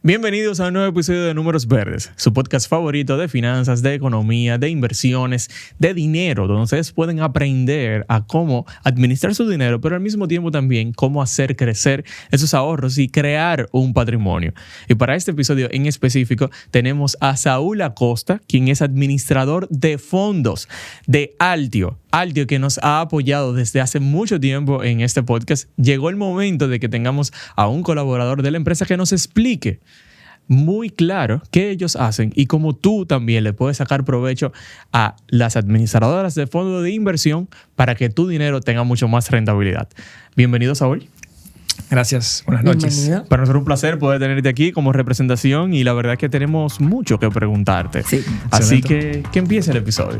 Bienvenidos a un nuevo episodio de Números Verdes, su podcast favorito de finanzas, de economía, de inversiones, de dinero, donde ustedes pueden aprender a cómo administrar su dinero, pero al mismo tiempo también cómo hacer crecer esos ahorros y crear un patrimonio. Y para este episodio en específico tenemos a Saúl Acosta, quien es administrador de fondos de Altio. Altio, que nos ha apoyado desde hace mucho tiempo en este podcast. Llegó el momento de que tengamos a un colaborador de la empresa que nos explique muy claro qué ellos hacen y cómo tú también le puedes sacar provecho a las administradoras de fondos de inversión para que tu dinero tenga mucho más rentabilidad. Bienvenido, Saúl. Gracias, buenas noches. Bienvenido. Para nosotros un placer poder tenerte aquí como representación y la verdad es que tenemos mucho que preguntarte. Sí. Así que empiece el episodio.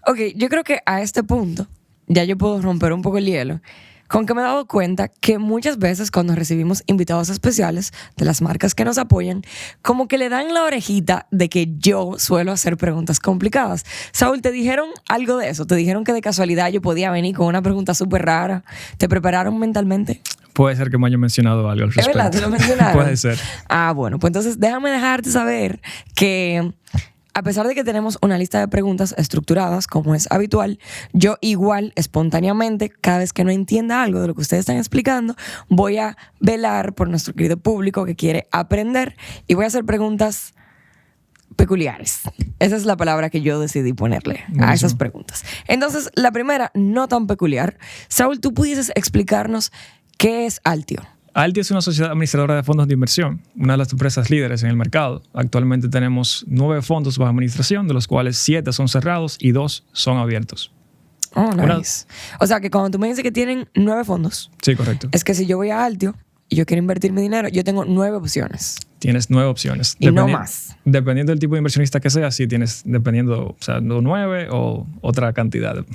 Ok, yo creo que a este punto ya yo puedo romper un poco el hielo con que me he dado cuenta que muchas veces cuando recibimos invitados especiales de las marcas que nos apoyan, como que le dan la orejita de que yo suelo hacer preguntas complicadas. Saúl, ¿te dijeron algo de eso? ¿Te dijeron que de casualidad yo podía venir con una pregunta súper rara? ¿Te prepararon mentalmente? Puede ser que me haya mencionado algo al respecto. ¿Es verdad? ¿Te lo mencionaron? Puede ser. Ah, bueno, pues entonces déjame dejarte saber que a pesar de que tenemos una lista de preguntas estructuradas, como es habitual, yo igual, espontáneamente, cada vez que no entienda algo de lo que ustedes están explicando, voy a velar por nuestro querido público que quiere aprender y voy a hacer preguntas peculiares. Esa es la palabra que yo decidí ponerle a esas preguntas. Entonces, la primera, no tan peculiar. Saúl, ¿tú pudieses explicarnos qué es Altio? Altio es una sociedad administradora de fondos de inversión, una de las empresas líderes en el mercado. Actualmente tenemos 9 fondos bajo administración, de los cuales 7 son cerrados y 2 son abiertos. Oh, nice. O sea, que cuando tú me dices que tienen 9 fondos, Sí, correcto. es que si yo voy a Altio y yo quiero invertir mi dinero, yo tengo 9 opciones. Tienes 9 opciones. Y no más. Dependiendo del tipo de inversionista que seas, sí tienes, dependiendo, o sea, 9 o otra cantidad.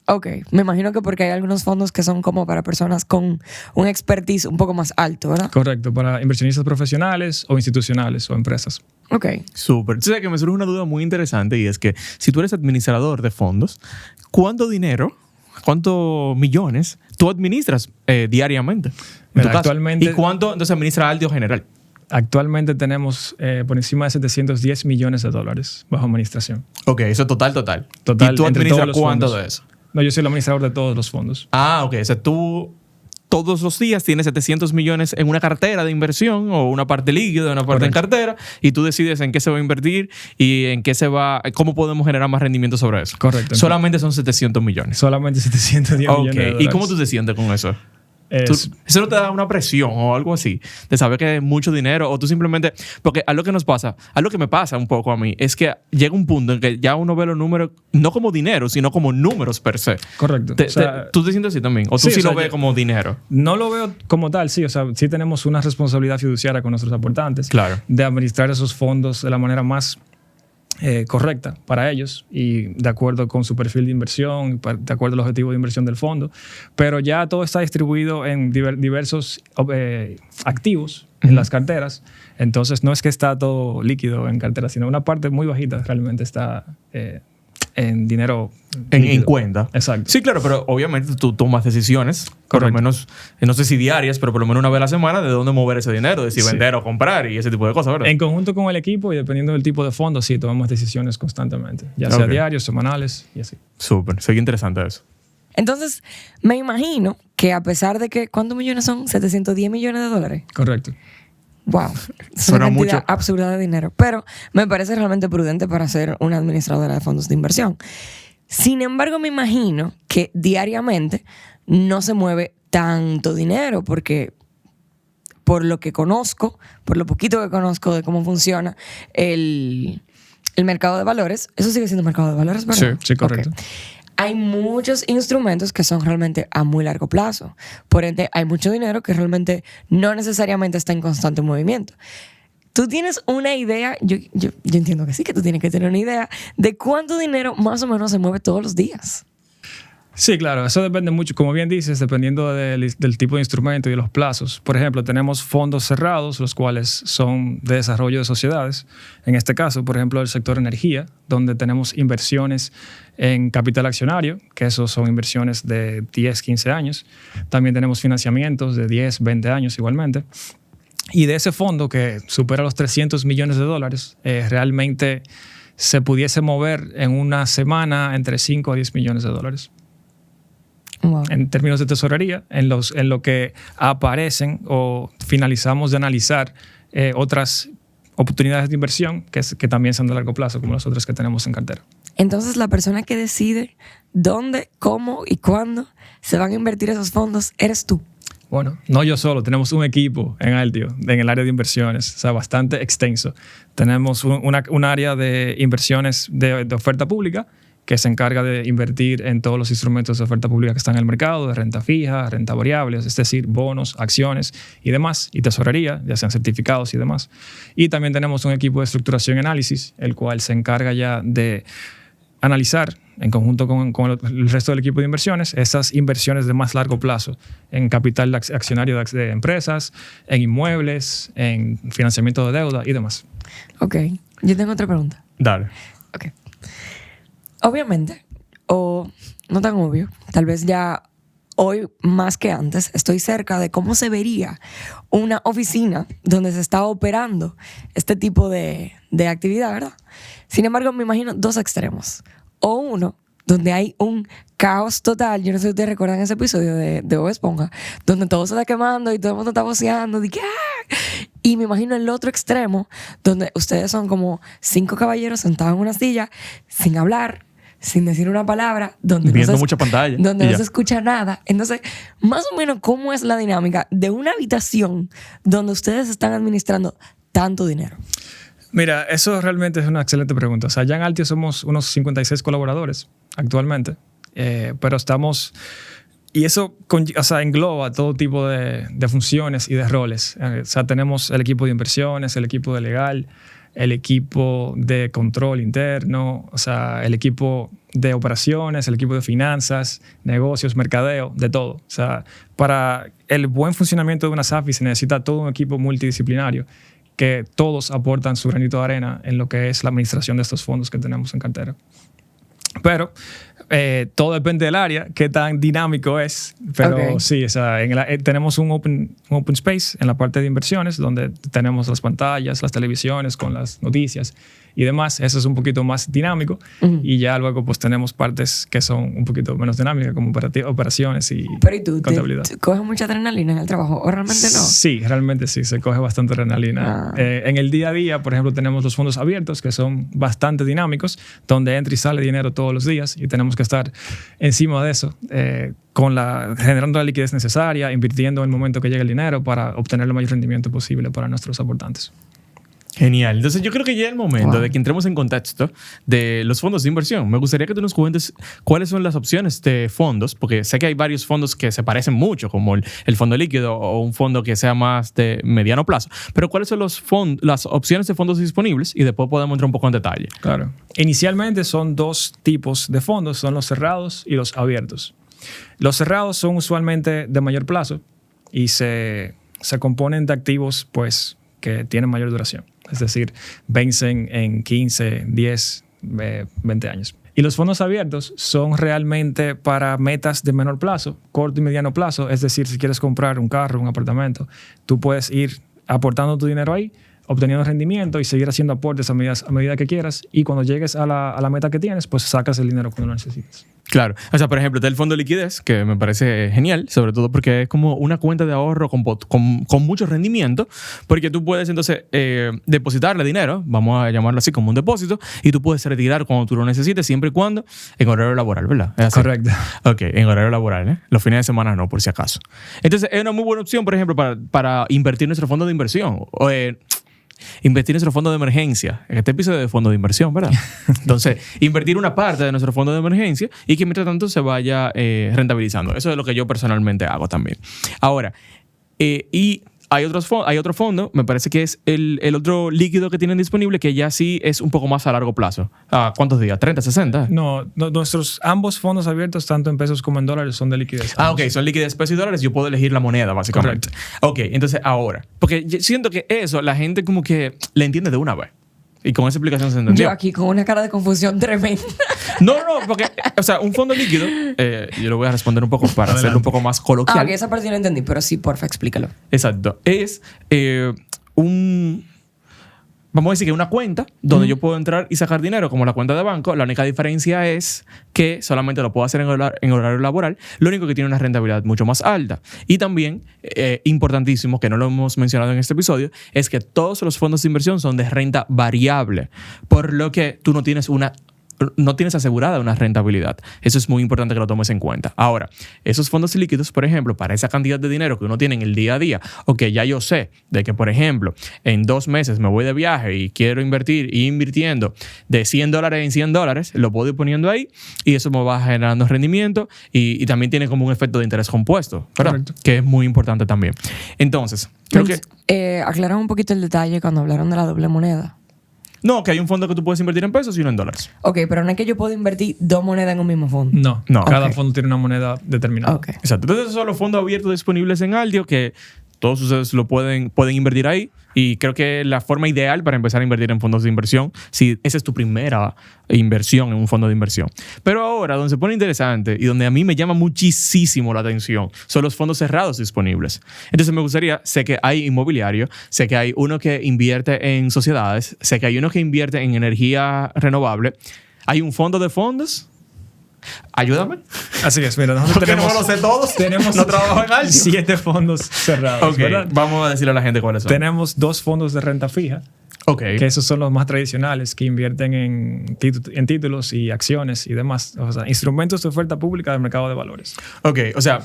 Ok, me imagino que porque hay algunos fondos que son como para personas con un expertise un poco más alto, ¿verdad? Correcto, para inversionistas profesionales o institucionales o empresas. Ok. Súper. Tú sabes que me surge una duda muy interesante y es que si tú eres administrador de fondos, ¿cuántos millones tú administras diariamente? Mira, actualmente, ¿Y cuánto entonces administra Altio general? Actualmente tenemos por encima de 710 millones de dólares bajo administración. Ok, eso es total. Total, ¿Y tú entre todos administras los cuánto fondos. de eso? No, yo soy el administrador de todos los fondos. Ah, ok. O sea, tú todos los días tienes 700 millones en una cartera de inversión o una parte líquida, una parte en cartera, y tú decides en qué se va a invertir y en qué cómo podemos generar más rendimiento sobre eso. Correcto. Solamente son 700 millones. Solamente 710 millones de dólares. ¿Y cómo tú te sientes con eso? ¿Eso no te da una presión o algo así? De saber que es mucho dinero o tú simplemente... Porque algo que me pasa un poco a mí es que llega un punto en que ya uno ve los números no como dinero, sino como números per se. Correcto. ¿Tú te sientes así también? ¿O tú sí lo ves como dinero? No lo veo como tal, sí. O sea, sí tenemos una responsabilidad fiduciaria con nuestros aportantes. Claro. De administrar esos fondos de la manera más correcta para ellos y de acuerdo con su perfil de inversión, de acuerdo al objetivo de inversión del fondo. Pero ya todo está distribuido en diversos activos en las carteras. Entonces no es que está todo líquido en carteras, sino una parte muy bajita realmente está en dinero en cuenta. Exacto. Sí, claro, pero obviamente tú tomas decisiones, por lo menos, no sé si diarias, pero por lo menos una vez a la semana, de dónde mover ese dinero, de si vender o comprar y ese tipo de cosas, ¿verdad? En conjunto con el equipo y dependiendo del tipo de fondo, sí, tomamos decisiones constantemente, ya sea diarios, semanales y así. Súper, sería interesante eso. Entonces, me imagino que a pesar de que... ¿Cuántos millones son? 710 millones de dólares. Correcto. Wow, es Suena una cantidad mucho. absurda de dinero. Pero me parece realmente prudente para ser una administradora de fondos de inversión. Sin embargo, me imagino que diariamente no se mueve tanto dinero porque por lo que conozco, por lo poquito que conozco de cómo funciona el mercado de valores, eso sigue siendo mercado de valores, ¿verdad? Sí, correcto. Okay. Hay muchos instrumentos que son realmente a muy largo plazo. Por ende, hay mucho dinero que realmente no necesariamente está en constante movimiento. ¿Tú tienes una idea? Yo entiendo que sí, que tú tienes que tener una idea de cuánto dinero más o menos se mueve todos los días. Sí, claro, eso depende mucho, como bien dices, dependiendo del tipo de instrumento y de los plazos. Por ejemplo, tenemos fondos cerrados, los cuales son de desarrollo de sociedades. En este caso, por ejemplo, el sector energía, donde tenemos inversiones en capital accionario, que esos son inversiones de 10, 15 años. También tenemos financiamientos de 10, 20 años igualmente. Y de ese fondo que supera los $300 millones, realmente se pudiese mover en una semana entre 5 a 10 millones de dólares. Wow. En términos de tesorería, en lo que aparecen o finalizamos de analizar otras oportunidades de inversión que también son de largo plazo, como las otras que tenemos en cartera. Entonces, la persona que decide dónde, cómo y cuándo se van a invertir esos fondos eres tú. Bueno, no yo solo, tenemos un equipo en Altio, en el área de inversiones, o sea, bastante extenso. Tenemos un área de inversiones de oferta pública que se encarga de invertir en todos los instrumentos de oferta pública que están en el mercado, de renta fija, renta variable, es decir, bonos, acciones y demás, y tesorería, ya sean certificados y demás. Y también tenemos un equipo de estructuración y análisis, el cual se encarga ya de analizar en conjunto con el resto del equipo de inversiones esas inversiones de más largo plazo en capital accionario de empresas, en inmuebles, en financiamiento de deuda y demás. Ok, yo tengo otra pregunta. Dale. Ok. Obviamente, o no tan obvio, tal vez ya hoy más que antes estoy cerca de cómo se vería una oficina donde se está operando este tipo de actividad, ¿verdad? Sin embargo, me imagino dos extremos. O uno, donde hay un caos total. Yo no sé si ustedes recuerdan ese episodio de Bob Esponja, donde todo se está quemando y todo el mundo está voceando. Y me imagino el otro extremo, donde ustedes son como 5 caballeros sentados en una silla, sin hablar, sin decir una palabra, donde viendo mucha pantalla. Donde no se escucha nada. Entonces, más o menos, ¿cómo es la dinámica de una habitación donde ustedes están administrando tanto dinero? Mira, eso realmente es una excelente pregunta. O sea, ya en Altio somos unos 56 colaboradores actualmente, pero estamos... Y eso engloba todo tipo de funciones y de roles. O sea, tenemos el equipo de inversiones, el equipo de legal, el equipo de control interno, o sea, el equipo de operaciones, el equipo de finanzas, negocios, mercadeo, de todo. O sea, para el buen funcionamiento de una SAFI se necesita todo un equipo multidisciplinario que todos aportan su granito de arena en lo que es la administración de estos fondos que tenemos en cartera. Pero todo depende del área, qué tan dinámico es. Pero okay. Sí, o sea, tenemos un open space en la parte de inversiones donde tenemos las pantallas, las televisiones con las noticias y demás. Eso es un poquito más dinámico. Y ya luego pues tenemos partes que son un poquito menos dinámicas como operaciones y contabilidad. ¿Tú coges mucha adrenalina en el trabajo o realmente no? Sí, realmente sí, se coge bastante adrenalina. En el día a día, por ejemplo, tenemos los fondos abiertos que son bastante dinámicos, donde entra y sale dinero todos los días y tenemos que estar encima de eso, generando la liquidez necesaria, invirtiendo en el momento que llegue el dinero para obtener el mayor rendimiento posible para nuestros aportantes. Genial. Entonces yo creo que ya es el momento de que entremos en contexto de los fondos de inversión. Me gustaría que tú nos cuentes cuáles son las opciones de fondos, porque sé que hay varios fondos que se parecen mucho, como el fondo líquido o un fondo que sea más de mediano plazo. Pero ¿cuáles son las opciones de fondos disponibles? Y después podemos entrar un poco en detalle. Claro. Inicialmente son 2 tipos de fondos, son los cerrados y los abiertos. Los cerrados son usualmente de mayor plazo y se componen de activos pues, que tienen mayor duración. Es decir, vencen en 15, 10, 20 años. Y los fondos abiertos son realmente para metas de menor plazo, corto y mediano plazo. Es decir, si quieres comprar un carro, un apartamento, tú puedes ir aportando tu dinero ahí, obteniendo rendimiento y seguir haciendo aportes a medida que quieras. Y cuando llegues a la meta que tienes, pues sacas el dinero cuando lo necesites. Claro. O sea, por ejemplo, está el fondo de liquidez, que me parece genial, sobre todo porque es como una cuenta de ahorro con mucho rendimiento, porque tú puedes entonces depositarle dinero, vamos a llamarlo así como un depósito, y tú puedes retirar cuando tú lo necesites, siempre y cuando en horario laboral, ¿verdad? ¿Es así? Correcto. Ok, en horario laboral, ¿eh? Los fines de semana no, por si acaso. Entonces, es una muy buena opción, por ejemplo, para invertir nuestro fondo de inversión. Invertir en nuestro fondo de emergencia. En este episodio de fondo de inversión, ¿verdad? Entonces, invertir una parte de nuestro fondo de emergencia y que mientras tanto se vaya rentabilizando. Eso es lo que yo personalmente hago también. Ahora, y hay otro fondo, me parece que es el otro líquido que tienen disponible, que ya sí es un poco más a largo plazo. ¿Cuántos días? ¿30, 60? No, nuestros ambos fondos abiertos, tanto en pesos como en dólares, son de liquidez. Ok, son liquidez, pesos y dólares. Yo puedo elegir la moneda, básicamente. Correcto. Ok, entonces ahora, porque yo siento que eso la gente como que le entiende de una vez. Y con esa explicación se entendió. Yo aquí con una cara de confusión tremenda. No, porque, o sea, un fondo líquido, yo lo voy a responder un poco para hacerlo un poco más coloquial. Ok, esa parte yo no entendí, pero sí, porfa, explícalo. Exacto. Es vamos a decir que una cuenta donde yo puedo entrar y sacar dinero como la cuenta de banco. La única diferencia es que solamente lo puedo hacer en horario laboral. Lo único que tiene una rentabilidad mucho más alta. Y también, importantísimo, que no lo hemos mencionado en este episodio, es que todos los fondos de inversión son de renta variable. Por lo que tú no tienes asegurada una rentabilidad. Eso es muy importante que lo tomes en cuenta. Ahora, esos fondos líquidos, por ejemplo, para esa cantidad de dinero que uno tiene en el día a día, o que ya yo sé de que, por ejemplo, en 2 meses me voy de viaje y quiero invertir y invirtiendo de $100 en $100, lo puedo ir poniendo ahí y eso me va generando rendimiento y también tiene como un efecto de interés compuesto, ¿verdad? Correcto. Que es muy importante también. Entonces, creo que... aclararon un poquito el detalle cuando hablaron de la doble moneda. No, que hay un fondo que tú puedes invertir en pesos y uno en dólares. Ok, pero no es que yo puedo invertir 2 monedas en un mismo fondo. No. Cada Ok. fondo tiene una moneda determinada. Ok. Exacto. Entonces, esos son los fondos abiertos disponibles en Aldio que todos ustedes lo pueden invertir ahí. Y creo que la forma ideal para empezar a invertir en fondos de inversión, si esa es tu primera inversión en un fondo de inversión. Pero ahora, donde se pone interesante y donde a mí me llama muchísimo la atención, son los fondos cerrados disponibles. Entonces me gustaría, sé que hay inmobiliario, sé que hay uno que invierte en sociedades, sé que hay uno que invierte en energía renovable. Hay un fondo de fondos. Ayúdame. Así es, mira, nosotros Porque tenemos, no me lo sé todos. tenemos No trabajo en Aldio. 7 fondos cerrados. Ok, ¿verdad? vamos a decirle a la gente cuáles son. Tenemos 2 fondos de renta fija, Ok. que esos son los más tradicionales, que invierten en títulos y acciones y demás. O sea, instrumentos de oferta pública del mercado de valores. Ok, o sea,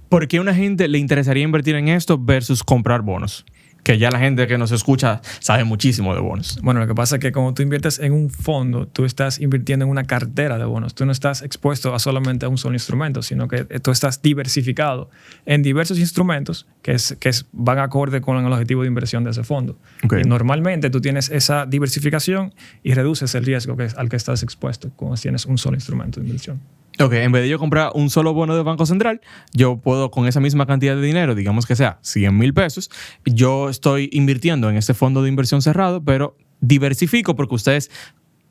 ¿por qué a una gente le interesaría invertir en esto versus comprar bonos? Que ya la gente que nos escucha sabe muchísimo de bonos. Bueno, lo que pasa es que como tú inviertes en un fondo, tú estás invirtiendo en una cartera de bonos. Tú no estás expuesto a solamente a un solo instrumento, sino que tú estás diversificado en diversos instrumentos que van acorde con el objetivo de inversión de ese fondo. Ok. Y normalmente tú tienes esa diversificación y reduces el riesgo al que estás expuesto cuando tienes un solo instrumento de inversión. Ok, en vez de yo comprar un solo bono de Banco Central, yo puedo con esa misma cantidad de dinero, digamos que sea 100,000 pesos, yo estoy invirtiendo en este fondo de inversión cerrado, pero diversifico porque ustedes,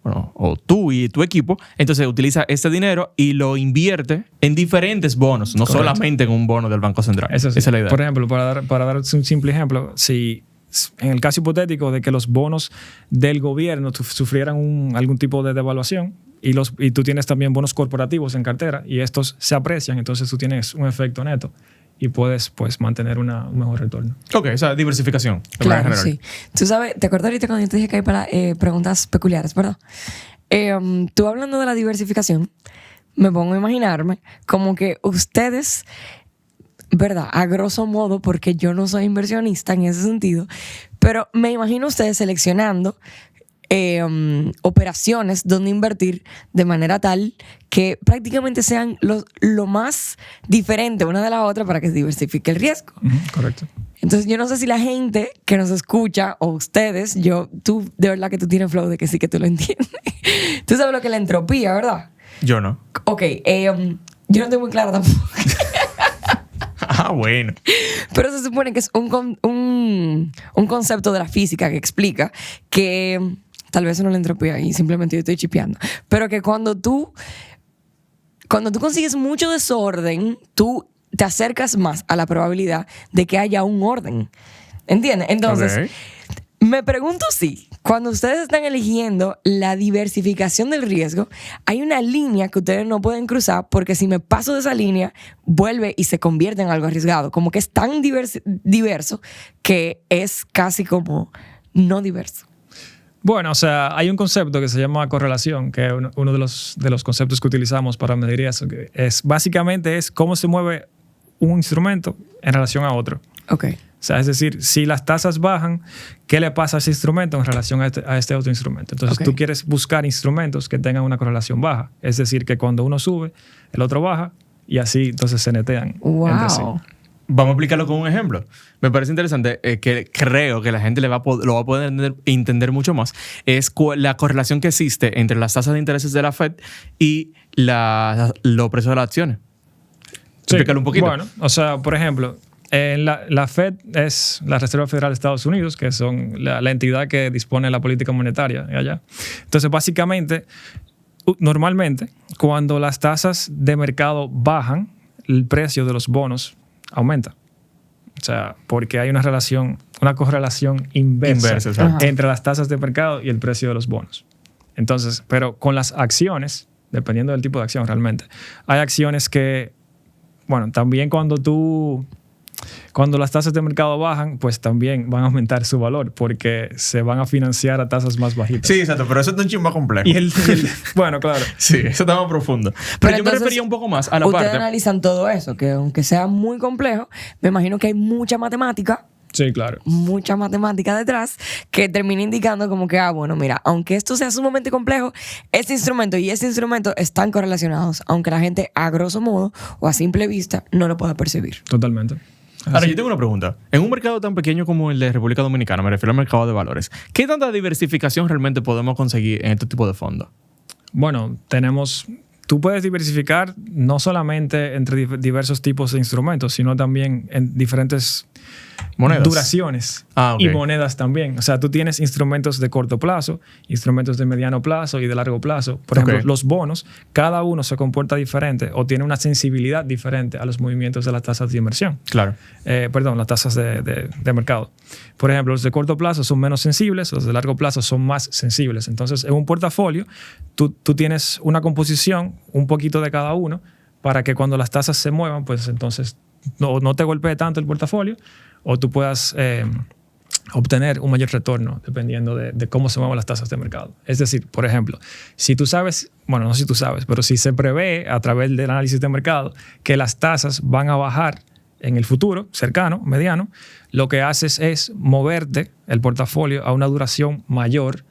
bueno, o tú y tu equipo, entonces utiliza este dinero y lo invierte en diferentes bonos, no Correcto. solamente en un bono del Banco Central. Eso sí. Esa es la idea. Por ejemplo, para dar un simple ejemplo, si en el caso hipotético de que los bonos del gobierno sufrieran algún tipo de devaluación y tú tienes también bonos corporativos en cartera y estos se aprecian, entonces tú tienes un efecto neto y puedes pues mantener un mejor retorno. Ok, o sea, diversificación. de manera Claro, general. sí. Tú sabes, ¿te acuerdas ahorita cuando yo te dije que hay para preguntas peculiares, verdad? Tú hablando de la diversificación, me pongo a imaginarme como que ustedes, ¿verdad? A grosso modo, porque yo no soy inversionista en ese sentido, pero me imagino ustedes seleccionando operaciones donde invertir de manera tal que prácticamente sean lo más diferente una de la otra para que se diversifique el riesgo. Correcto. Entonces yo no sé si la gente que nos escucha o ustedes, tú de verdad que tú tienes flow de que sí que tú lo entiendes. Tú sabes lo que es la entropía, ¿verdad? Yo no. Ok, yo no estoy muy clara tampoco. Ah, bueno. Pero se supone que es un concepto de la física que explica que tal vez no la entropía y simplemente yo estoy chipeando, pero que cuando tú consigues mucho desorden, tú te acercas más a la probabilidad de que haya un orden. ¿Entiendes? Entonces, me pregunto si cuando ustedes están eligiendo la diversificación del riesgo, hay una línea que ustedes no pueden cruzar porque si me paso de esa línea, vuelve y se convierte en algo arriesgado. Como que es tan diverso que es casi como no diverso. Bueno, o sea, hay un concepto que se llama correlación, que es uno de los conceptos que utilizamos para medir eso, que básicamente es cómo se mueve un instrumento en relación a otro. Ok. O sea, es decir, si las tasas bajan, ¿qué le pasa a ese instrumento en relación a este otro instrumento? Entonces, Ok. tú quieres buscar instrumentos que tengan una correlación baja. Es decir, que cuando uno sube, el otro baja y así entonces se netean entre sí. Wow. Vamos a explicarlo con un ejemplo. Me parece interesante, que creo que la gente lo va a poder entender mucho más, es la correlación que existe entre las tasas de intereses de la Fed y los precios de las acciones. Sí, Explícalo un poquito. Bueno, o sea, por ejemplo, la Fed es la Reserva Federal de Estados Unidos, que son la entidad que dispone de la política monetaria allá. Entonces, básicamente, normalmente, cuando las tasas de mercado bajan, el precio de los bonos aumenta. O sea, porque hay una correlación inversa entre las tasas de mercado y el precio de los bonos. Entonces, pero con las acciones, dependiendo del tipo de acción realmente, hay acciones que, bueno, también cuando las tasas de mercado bajan, pues también van a aumentar su valor porque se van a financiar a tasas más bajitas. Sí, exacto, pero eso es un chingo más complejo. Bueno, claro. Sí, eso está más profundo. Pero yo me refería un poco más a la ustedes parte... analizan todo eso, que aunque sea muy complejo, me imagino que hay mucha matemática. Sí, claro. Mucha matemática detrás que termina indicando como que, bueno, mira, aunque esto sea sumamente complejo, este instrumento y este instrumento están correlacionados, aunque la gente a grosso modo o a simple vista no lo pueda percibir. Totalmente. Ahora, yo tengo una pregunta. En un mercado tan pequeño como el de República Dominicana, me refiero al mercado de valores, ¿qué tanta diversificación realmente podemos conseguir en este tipo de fondos? Bueno, tú puedes diversificar no solamente entre diversos tipos de instrumentos, sino también en diferentes monedas, duraciones y monedas también. O sea, tú tienes instrumentos de corto plazo, instrumentos de mediano plazo y de largo plazo. Por ejemplo, los bonos, cada uno se comporta diferente o tiene una sensibilidad diferente a los movimientos de las tasas de inversión. Claro. Las tasas de mercado. Por ejemplo, los de corto plazo son menos sensibles, los de largo plazo son más sensibles. Entonces, en un portafolio, tú tienes una composición, un poquito de cada uno, para que cuando las tasas se muevan, pues entonces no te golpee tanto el portafolio o tú puedas obtener un mayor retorno dependiendo de cómo se muevan las tasas de mercado. Es decir, por ejemplo, si tú sabes, bueno, no si tú sabes, pero si se prevé a través del análisis de mercado que las tasas van a bajar en el futuro, cercano, mediano, lo que haces es moverte el portafolio a una duración mayor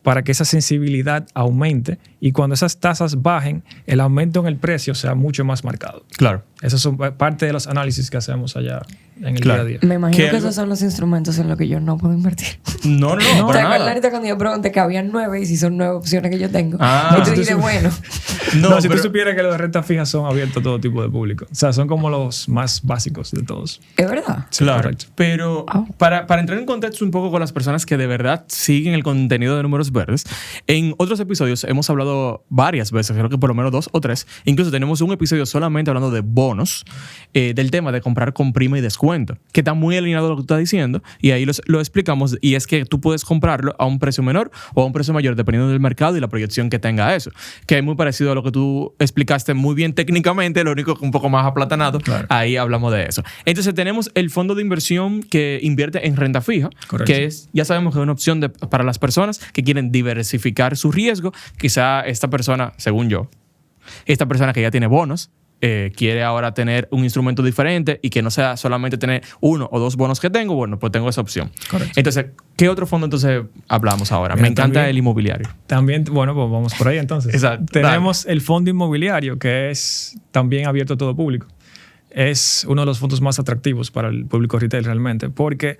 para que esa sensibilidad aumente y cuando esas tasas bajen, el aumento en el precio sea mucho más marcado. Claro. Esos son parte de los análisis que hacemos allá en el día a día. Me imagino que esos son los instrumentos en los que yo no puedo invertir. No, ¿Te acuerdas ahorita cuando yo pregunté que había 9 y si son 9 opciones que yo tengo? Y tú dices, bueno. Si tú supieras que los de renta fija son abiertos a todo tipo de público. O sea, son como los más básicos de todos. ¿Es verdad? Sí, claro. Correcto. Pero para entrar en contexto un poco con las personas que de verdad siguen el contenido de Números Verdes, en otros episodios hemos hablado varias veces, creo que por lo menos 2 o 3, incluso tenemos un episodio solamente hablando de bonos, del tema de comprar con prima y descuento, que está muy alineado a lo que tú estás diciendo, y ahí lo explicamos, y es que tú puedes comprarlo a un precio menor o a un precio mayor, dependiendo del mercado y la proyección que tenga eso, que es muy parecido a lo que tú explicaste muy bien técnicamente, lo único que un poco más aplatanado. Claro. Ahí hablamos de eso. Entonces tenemos el fondo de inversión que invierte en renta fija. Correcto. Que es, ya sabemos que es una opción para las personas que quieren diversificar su riesgo. Quizá esta persona, según yo, esta persona que ya tiene bonos, quiere ahora tener un instrumento diferente y que no sea solamente tener 1 o 2 bonos que tengo, bueno, pues tengo esa opción. Correcto. Entonces, ¿qué otro fondo entonces hablamos ahora? Mira, me encanta también, el inmobiliario. También, bueno, pues vamos por ahí entonces. Exacto. Tenemos el fondo inmobiliario, que es también abierto a todo público. Es uno de los fondos más atractivos para el público retail realmente, ¿Por qué?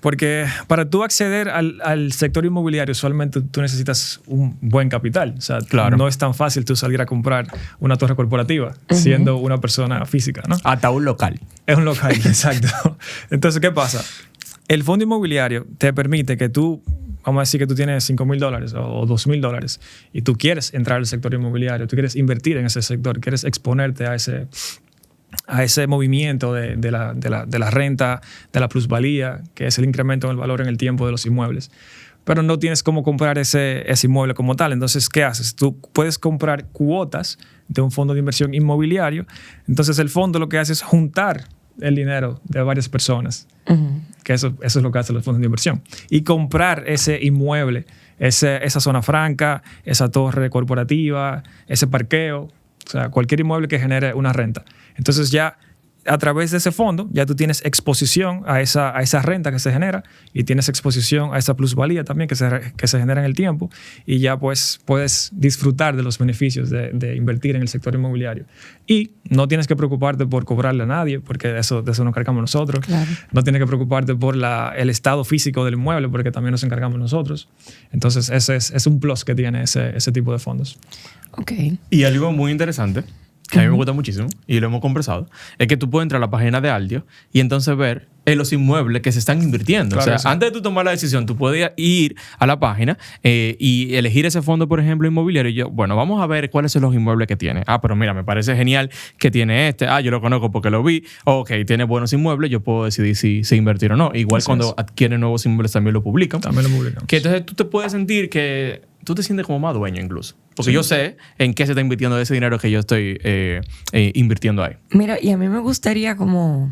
Porque para tú acceder al sector inmobiliario usualmente tú necesitas un buen capital. O sea, claro, no es tan fácil tú salir a comprar una torre corporativa siendo una persona física, ¿no? Hasta un local. Es un local, exacto. Entonces, ¿qué pasa? El fondo inmobiliario te permite que tú, vamos a decir que tú tienes $5,000 o $2,000 y tú quieres entrar al sector inmobiliario, tú quieres invertir en ese sector, quieres exponerte a ese movimiento de la renta, de la plusvalía, que es el incremento en el valor en el tiempo de los inmuebles. Pero no tienes cómo comprar ese inmueble como tal. Entonces, ¿qué haces? Tú puedes comprar cuotas de un fondo de inversión inmobiliario. Entonces, el fondo lo que hace es juntar el dinero de varias personas. Que eso es lo que hacen los fondos de inversión. Y comprar ese inmueble, esa zona franca, esa torre corporativa, ese parqueo. O sea, cualquier inmueble que genere una renta. Entonces ya a través de ese fondo ya tú tienes exposición a esa renta que se genera y tienes exposición a esa plusvalía también que se genera en el tiempo y ya pues puedes disfrutar de los beneficios de invertir en el sector inmobiliario. Y no tienes que preocuparte por cobrarle a nadie porque de eso nos encargamos nosotros. Claro. No tienes que preocuparte por el estado físico del inmueble porque también nos encargamos nosotros. Entonces ese es un plus que tiene ese tipo de fondos. Ok. Y algo muy interesante, que a mí me gusta muchísimo, y lo hemos conversado, es que tú puedes entrar a la página de Aldio y entonces ver los inmuebles que se están invirtiendo. Claro, o sea, antes de tú tomar la decisión, tú puedes ir a la página y elegir ese fondo, por ejemplo, inmobiliario. Y yo, bueno, vamos a ver cuáles son los inmuebles que tiene. Ah, pero mira, me parece genial que tiene este. Ah, yo lo conozco porque lo vi. Ok, tiene buenos inmuebles. Yo puedo decidir si invertir o no. Igual Así cuando es. adquieren nuevos inmuebles también lo publican. También lo publicamos. Que entonces tú te puedes sentir que tú te sientes como más dueño incluso. Porque yo sé en qué se está invirtiendo ese dinero que yo estoy invirtiendo ahí. Mira, y a mí me gustaría como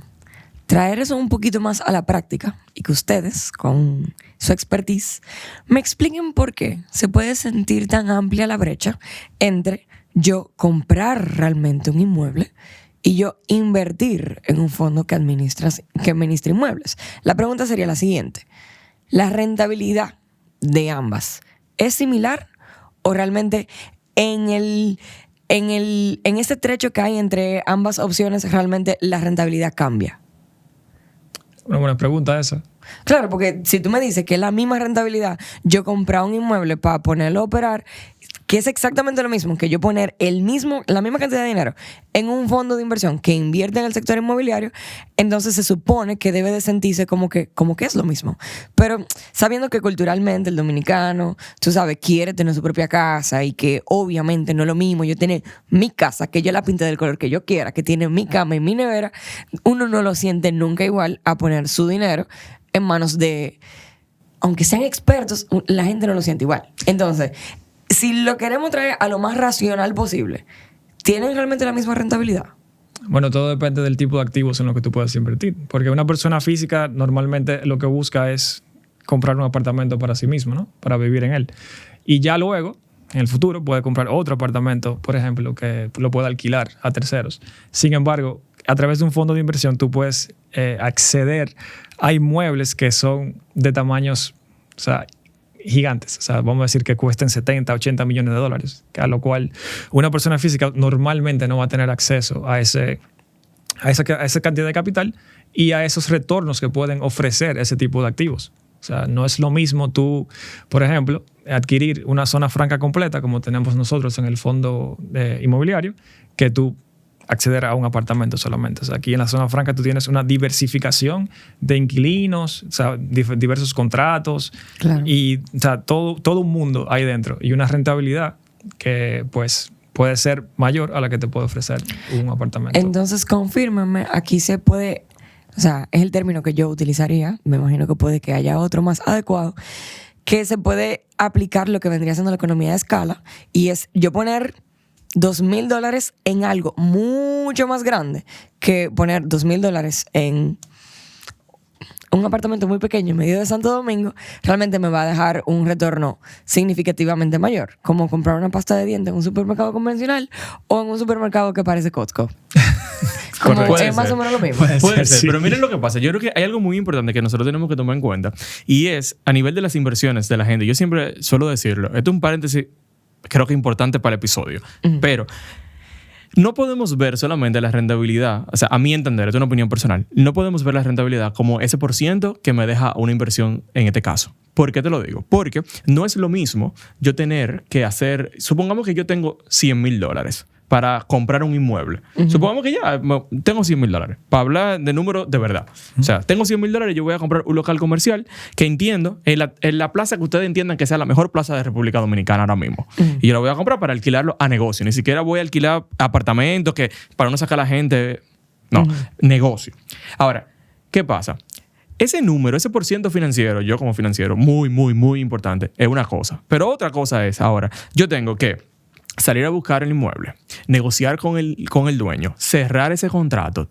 traer eso un poquito más a la práctica y que ustedes, con su expertise, me expliquen por qué se puede sentir tan amplia la brecha entre yo comprar realmente un inmueble y yo invertir en un fondo que administra inmuebles. La pregunta sería la siguiente. ¿La rentabilidad de ambas es similar o realmente en ese trecho que hay entre ambas opciones realmente la rentabilidad cambia? Una buena pregunta esa. Claro, porque si tú me dices que es la misma rentabilidad, yo comprar un inmueble para ponerlo a operar, que es exactamente lo mismo que yo poner la misma cantidad de dinero en un fondo de inversión que invierte en el sector inmobiliario, entonces se supone que debe de sentirse como que es lo mismo. Pero sabiendo que culturalmente el dominicano, tú sabes, quiere tener su propia casa y que obviamente no es lo mismo yo tener mi casa, que yo la pinte del color que yo quiera, que tiene mi cama y mi nevera, uno no lo siente nunca igual a poner su dinero en manos de, aunque sean expertos, la gente no lo siente igual. Entonces, si lo queremos traer a lo más racional posible, ¿tienen realmente la misma rentabilidad? Bueno, todo depende del tipo de activos en los que tú puedas invertir. Porque una persona física normalmente lo que busca es comprar un apartamento para sí mismo, ¿no? Para vivir en él. Y ya luego, en el futuro, puede comprar otro apartamento, por ejemplo, que lo pueda alquilar a terceros. Sin embargo, a través de un fondo de inversión tú puedes acceder a inmuebles que son de tamaños, o sea, gigantes. O sea, vamos a decir que cuesten 70, 80 millones de dólares, a lo cual una persona física normalmente no va a tener acceso a esa cantidad de capital y a esos retornos que pueden ofrecer ese tipo de activos. O sea, no es lo mismo tú, por ejemplo, adquirir una zona franca completa como tenemos nosotros en el fondo inmobiliario, que tú acceder a un apartamento solamente. O sea, aquí en la zona franca tú tienes una diversificación de inquilinos, o sea, diversos contratos. Claro. Y o sea, todo un mundo ahí dentro y una rentabilidad que pues puede ser mayor a la que te puede ofrecer un apartamento. Entonces, confírmame, aquí se puede, o sea, es el término que yo utilizaría, me imagino que puede que haya otro más adecuado, que se puede aplicar lo que vendría siendo la economía de escala y es yo poner $2,000 en algo mucho más grande que poner $2,000 en un apartamento muy pequeño en medio de Santo Domingo, realmente me va a dejar un retorno significativamente mayor, como comprar una pasta de dientes en un supermercado convencional o en un supermercado que parece Costco. Como Puede es más ser. o menos lo mismo. Puede ser, sí. pero miren lo que pasa. Yo creo que hay algo muy importante que nosotros tenemos que tomar en cuenta y es a nivel de las inversiones de la gente. Yo siempre suelo decirlo. Esto es un paréntesis, creo que importante para el episodio, pero no podemos ver solamente la rentabilidad, o sea, a mi entender, esto es una opinión personal, no podemos ver la rentabilidad como ese % que me deja una inversión en este caso. ¿Por qué te lo digo? Porque no es lo mismo yo tener que hacer, supongamos que yo tengo $100,000 para comprar un inmueble. Supongamos que ya tengo $100,000 para hablar de números de verdad. O sea, tengo $100,000, yo voy a comprar un local comercial que entiendo en la plaza que ustedes entiendan que sea la mejor plaza de República Dominicana ahora mismo. Y yo lo voy a comprar para alquilarlo a negocio. Ni siquiera voy a alquilar apartamentos que para no sacar a la gente. No, negocio. Ahora, ¿qué pasa? Ese número, ese % financiero, yo como financiero, muy, muy, muy importante, es una cosa. Pero otra cosa es, ahora, yo tengo que salir a buscar el inmueble, negociar con el dueño, cerrar ese contrato.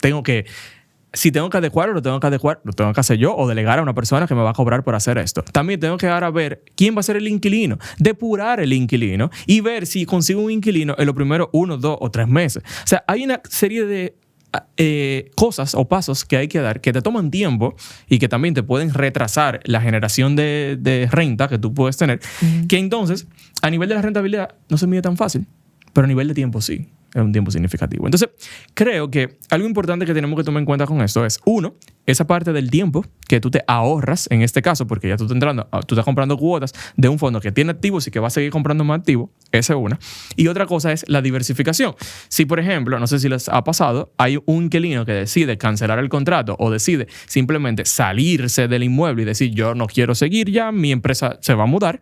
Si tengo que adecuarlo, lo tengo que hacer yo o delegar a una persona que me va a cobrar por hacer esto. También tengo que ahora ver quién va a ser el inquilino, depurar el inquilino y ver si consigo un inquilino en los primeros 1, 2 o 3 meses. O sea, hay una serie de cosas o pasos que hay que dar que te toman tiempo y que también te pueden retrasar la generación de renta que tú puedes tener, que entonces a nivel de la rentabilidad no se mide tan fácil, pero a nivel de tiempo sí. Es un tiempo significativo. Entonces, creo que algo importante que tenemos que tomar en cuenta con esto es, uno, esa parte del tiempo que tú te ahorras en este caso, porque ya tú estás comprando cuotas de un fondo que tiene activos y que va a seguir comprando más activos. Esa es una. Y otra cosa es la diversificación. Si, por ejemplo, no sé si les ha pasado, hay un inquilino que decide cancelar el contrato o decide simplemente salirse del inmueble y decir, yo no quiero seguir ya, mi empresa se va a mudar.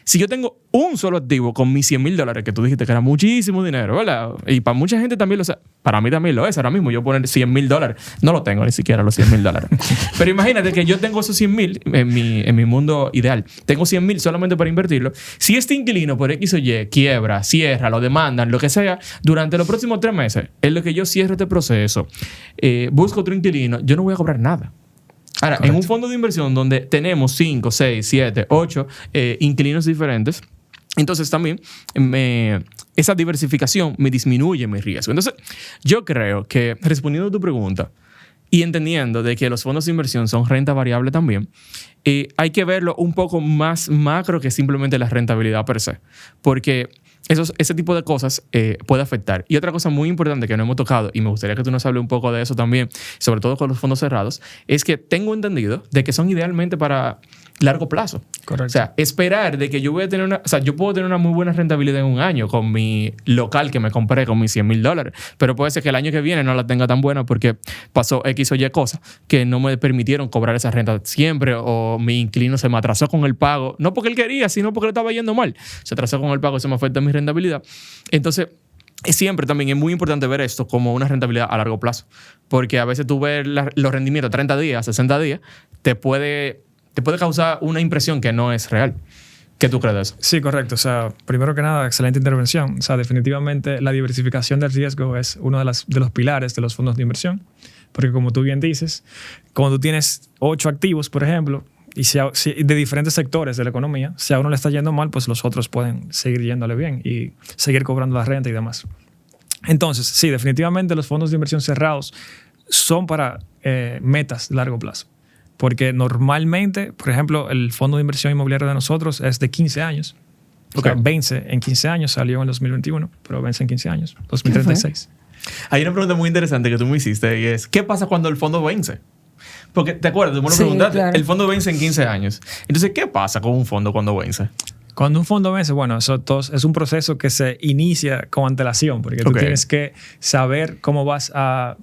Si yo tengo un solo activo con mis $100,000, que tú dijiste que era muchísimo dinero, ¿verdad? Y para mucha gente también para mí también lo es. Ahora mismo yo poner $100,000, no lo tengo ni siquiera los $100,000. Pero imagínate que yo tengo esos 100,000 en mi mundo ideal. Tengo 100,000 solamente para invertirlo. Si este inquilino por X o Y quiebra, cierra, lo demandan, lo que sea, durante los próximos 3 meses, en lo que yo cierre este proceso, busco otro inquilino, yo no voy a cobrar nada. Ahora, correcto. En un fondo de inversión donde tenemos 5, 6, 7, 8 inquilinos diferentes, entonces también esa diversificación me disminuye mi riesgo. Entonces, yo creo que respondiendo a tu pregunta y entendiendo de que los fondos de inversión son renta variable también, hay que verlo un poco más macro que simplemente la rentabilidad per se. Porque ese tipo de cosas puede afectar. Y otra cosa muy importante que no hemos tocado, y me gustaría que tú nos hables un poco de eso también, sobre todo con los fondos cerrados, es que tengo entendido de que son idealmente para largo plazo. Correcto. O sea, esperar de que yo voy a tener yo puedo tener una muy buena rentabilidad en un año con mi local que me compré con mis $100,000, pero puede ser que el año que viene no la tenga tan buena porque pasó X o Y cosas que no me permitieron cobrar esa renta siempre, o mi inquilino se me atrasó con el pago, no porque él quería, sino porque le estaba yendo mal. Se atrasó con el pago y se me afecta mi rentabilidad. Entonces, siempre también es muy importante ver esto como una rentabilidad a largo plazo, porque a veces tú ves los rendimientos 30 días, 60 días, te puede causar una impresión que no es real. ¿Qué tú crees de eso? Sí, correcto. O sea, primero que nada, excelente intervención. O sea, definitivamente la diversificación del riesgo es uno de los pilares de los fondos de inversión, porque como tú bien dices, cuando tú tienes 8 activos, por ejemplo, y de diferentes sectores de la economía, si a uno le está yendo mal, pues los otros pueden seguir yéndole bien y seguir cobrando la renta y demás. Entonces, sí, definitivamente los fondos de inversión cerrados son para metas de largo plazo. Porque normalmente, por ejemplo, el fondo de inversión inmobiliaria de nosotros es de 15 años. Okay. O sea, vence en 15 años, salió en el 2021, pero vence en 15 años, 2036. Hay una pregunta muy interesante que tú me hiciste y es, ¿qué pasa cuando el fondo vence? Porque, ¿te acuerdas? Tú me lo preguntaste, claro. El fondo vence en 15 años. Entonces, ¿qué pasa con un fondo cuando vence? Cuando un fondo vence, bueno, eso es un proceso que se inicia con antelación, porque tú tienes que saber cómo vas a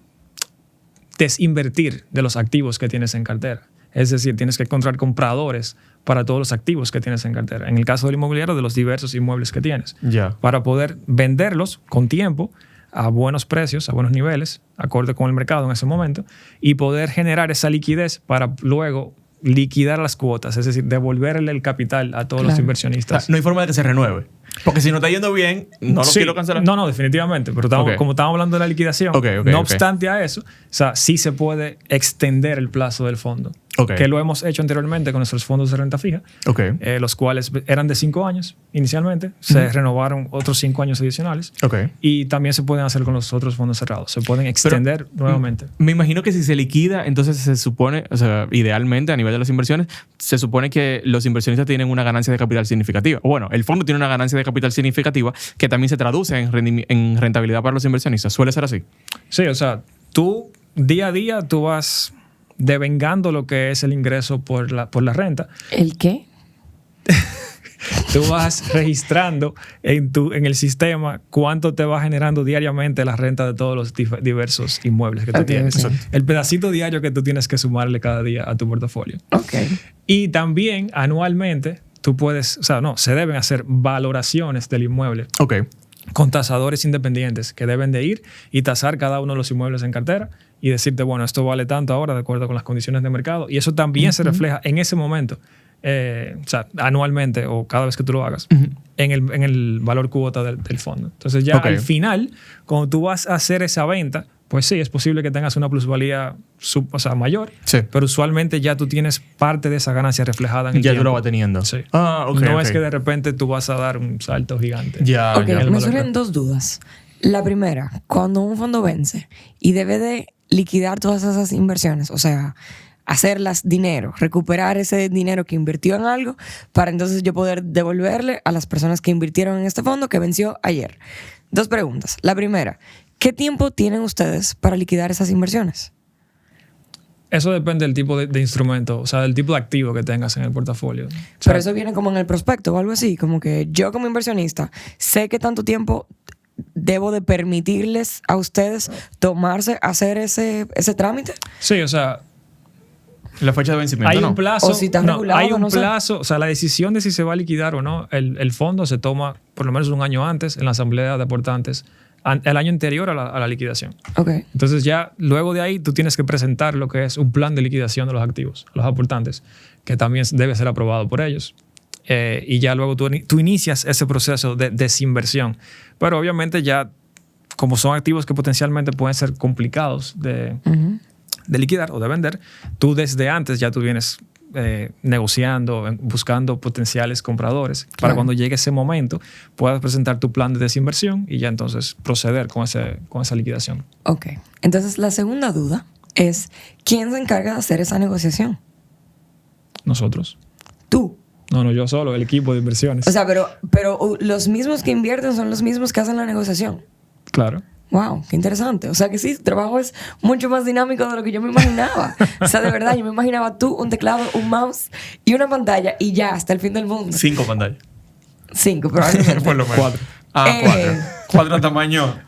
desinvertir de los activos que tienes en cartera. Es decir, tienes que encontrar compradores para todos los activos que tienes en cartera. En el caso del inmobiliario, de los diversos inmuebles que tienes. Para poder venderlos con tiempo, a buenos precios, a buenos niveles, acorde con el mercado en ese momento, y poder generar esa liquidez para luego liquidar las cuotas, es decir, devolverle el capital a todos los inversionistas. O sea, no hay forma de que se renueve. Porque si no está yendo bien, no lo quiero cancelar. No, definitivamente. Pero como estamos hablando de la liquidación, no obstante a eso, o sea, sí se puede extender el plazo del fondo. Que lo hemos hecho anteriormente con nuestros fondos de renta fija, los cuales eran de 5 años inicialmente, se renovaron otros 5 años adicionales, y también se pueden hacer con los otros fondos cerrados, se pueden extender nuevamente. Me imagino que si se liquida, entonces se supone, o sea, idealmente a nivel de las inversiones, se supone que los inversionistas tienen una ganancia de capital significativa. O bueno, el fondo tiene una ganancia de capital significativa que también se traduce en rentabilidad para los inversionistas. ¿Suele ser así? Sí, o sea, tú día a día tú vas devengando lo que es el ingreso por la renta. ¿El qué? Tú vas registrando en el sistema cuánto te va generando diariamente la renta de todos los diversos inmuebles que tú tienes. Okay. El pedacito diario que tú tienes que sumarle cada día a tu portafolio. Y también anualmente tú puedes, se deben hacer valoraciones del inmueble. Con tasadores independientes que deben de ir y tasar cada uno de los inmuebles en cartera y decirte, bueno, esto vale tanto ahora de acuerdo con las condiciones de mercado, y eso también se refleja en ese momento, anualmente o cada vez que tú lo hagas, en el valor cuota del fondo. Entonces ya al final, cuando tú vas a hacer esa venta, pues sí, es posible que tengas una plusvalía mayor, pero usualmente ya tú tienes parte de esa ganancia reflejada en el tiempo. Ya tú lo vas teniendo. Sí. No es que de repente tú vas a dar un salto gigante. Me surgen 2 dudas. La primera, cuando un fondo vence y debe de liquidar todas esas inversiones, o sea, hacerlas dinero, recuperar ese dinero que invirtió en algo para entonces yo poder devolverle a las personas que invirtieron en este fondo que venció ayer. 2 preguntas. La primera, ¿qué tiempo tienen ustedes para liquidar esas inversiones? Eso depende del tipo de instrumento, o sea, del tipo de activo que tengas en el portafolio. O sea, Pero eso viene como en el prospecto o algo así, como que yo como inversionista sé que tanto tiempo debo de permitirles a ustedes tomarse, hacer ese trámite. sí, o sea, La fecha de vencimiento, hay ¿no? un plazo. O si está regulado, hay un no sé. plazo, o sea, la decisión de si se va a liquidar o no, el fondo se toma por lo menos un año antes en la asamblea de aportantes, el año anterior a la liquidación. Ok. Entonces ya luego de ahí tú tienes que presentar lo que es un plan de liquidación de los activos, los aportantes, que también debe ser aprobado por ellos. Y ya luego tú inicias ese proceso de desinversión. Pero obviamente ya, como son activos que potencialmente pueden ser complicados de liquidar o de vender, tú desde antes ya tú vienes negociando, buscando potenciales compradores para Claro. cuando llegue ese momento puedas presentar tu plan de desinversión y ya entonces proceder con esa liquidación. Ok. Entonces, la segunda duda es, ¿quién se encarga de hacer esa negociación? Nosotros. Tú. No, yo solo, el equipo de inversiones. O sea, pero los mismos que invierten son los mismos que hacen la negociación. Claro. Wow, qué interesante. O sea que sí, tu trabajo es mucho más dinámico de lo que yo me imaginaba. O sea, de verdad, yo me imaginaba tú, un teclado, un mouse y una pantalla y ya, hasta el fin del mundo. 5 pantallas. 5, probablemente. Por lo menos. 4. Ah, Eh. 4 tamaño.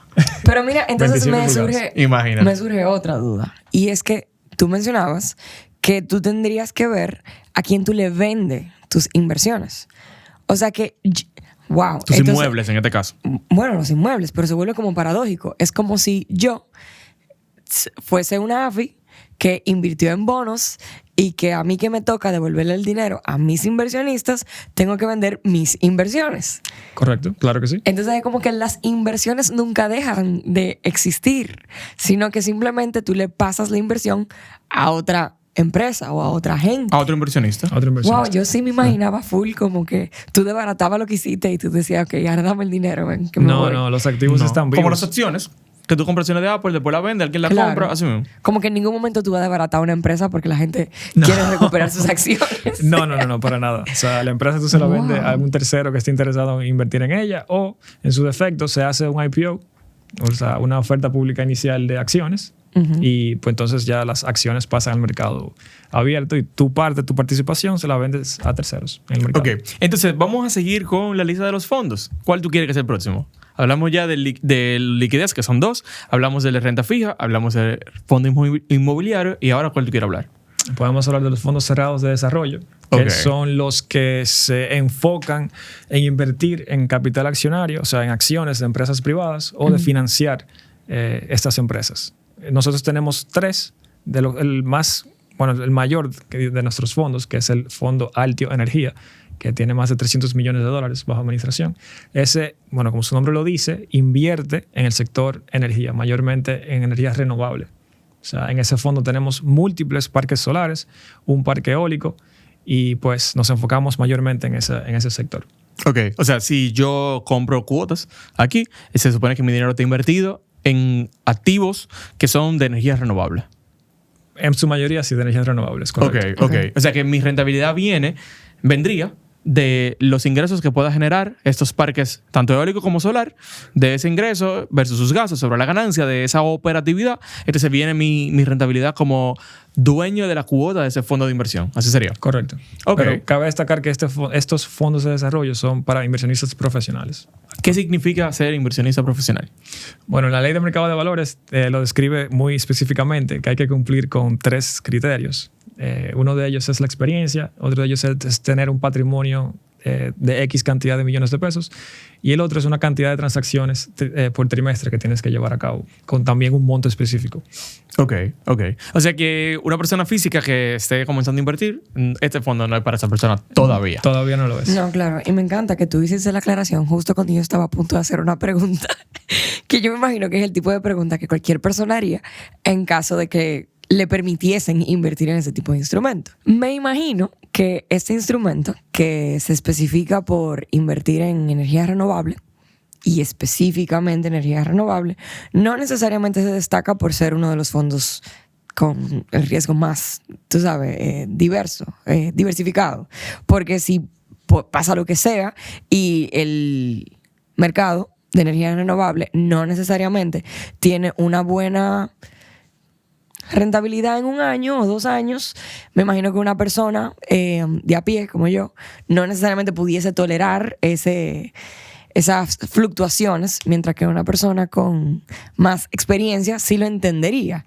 Pero mira, entonces 27 me pulgadas. surge, Imagínate. me surge otra duda. Y es que tú mencionabas que tú tendrías que ver a quién tú le vendes tus inversiones. O sea que, wow. Tus entonces, inmuebles en este caso. bueno, los inmuebles, pero se vuelve como paradójico. Es como si yo fuese una AFI que invirtió en bonos y que a mí que me toca devolverle el dinero a mis inversionistas, tengo que vender mis inversiones. Correcto, claro que sí. Entonces es como que las inversiones nunca dejan de existir, sino que simplemente tú le pasas la inversión a otra empresa o a otra gente. A otro inversionista. Otra inversión. Wow, yo sí me imaginaba full como que tú desbaratabas lo que hiciste y tú decías, ok, ahora dame el dinero, ven, que me voy. No, los activos No. están vivos. Como las acciones. Que tú compras acciones de Apple, después la vende, alguien la Claro. compra, así mismo. Como que en ningún momento tú vas a desbaratar una empresa porque la gente quiere recuperar sus acciones. No, para nada. O sea, la empresa tú se la vendes a algún tercero que esté interesado en invertir en ella o, en su defecto, se hace un IPO, o sea, una oferta pública inicial de acciones y pues entonces ya las acciones pasan al mercado abierto y tu participación se la vendes a terceros en el mercado. Ok, entonces vamos a seguir con la lista de los fondos. ¿Cuál tú quieres que sea el próximo? Hablamos ya de liquidez, que son 2. Hablamos de la renta fija, hablamos del fondo inmobiliario y ahora ¿cuál tú quieres hablar? Podemos hablar de los fondos cerrados de desarrollo, que Ok. son los que se enfocan en invertir en capital accionario, o sea, en acciones de empresas privadas o de financiar estas empresas. Nosotros tenemos 3, el mayor de nuestros fondos, que es el fondo Altio Energía, que tiene más de $300 millones bajo administración. Ese, como su nombre lo dice, invierte en el sector energía, mayormente en energías renovables. O sea, en ese fondo tenemos múltiples parques solares, un parque eólico y pues nos enfocamos mayormente en ese sector. Ok, o sea, si yo compro cuotas aquí, se supone que mi dinero está invertido en activos que son de energías renovables. En su mayoría sí de energías renovables, correcto. Ok. O sea que mi rentabilidad vendría de los ingresos que pueda generar estos parques, tanto eólico como solar, de ese ingreso versus sus gastos sobre la ganancia de esa operatividad. Entonces viene mi rentabilidad como dueño de la cuota de ese fondo de inversión. Así sería. Correcto. Ok. Pero cabe destacar que estos fondos de desarrollo son para inversionistas profesionales. ¿Qué significa ser inversionista profesional? Bueno, la ley de mercado de valores lo describe muy específicamente, que hay que cumplir con 3 criterios. Uno de ellos es la experiencia, otro de ellos es tener un patrimonio de X cantidad de millones de pesos y el otro es una cantidad de transacciones por trimestre que tienes que llevar a cabo, con también un monto específico. Ok. O sea que una persona física que esté comenzando a invertir, este fondo no es para esa persona todavía. Todavía no lo es. No, claro. Y me encanta que tú hiciste la aclaración justo cuando yo estaba a punto de hacer una pregunta que yo me imagino que es el tipo de pregunta que cualquier persona haría en caso de que le permitiesen invertir en ese tipo de instrumento. Me imagino que este instrumento que se especifica por invertir en energía renovable y específicamente energía renovable, no necesariamente se destaca por ser uno de los fondos con el riesgo más, tú sabes, diversificado. Porque si pasa lo que sea y el mercado de energía renovable no necesariamente tiene una buena rentabilidad en 1 año o 2 años, me imagino que una persona de a pie como yo no necesariamente pudiese tolerar esas fluctuaciones, mientras que una persona con más experiencia sí lo entendería.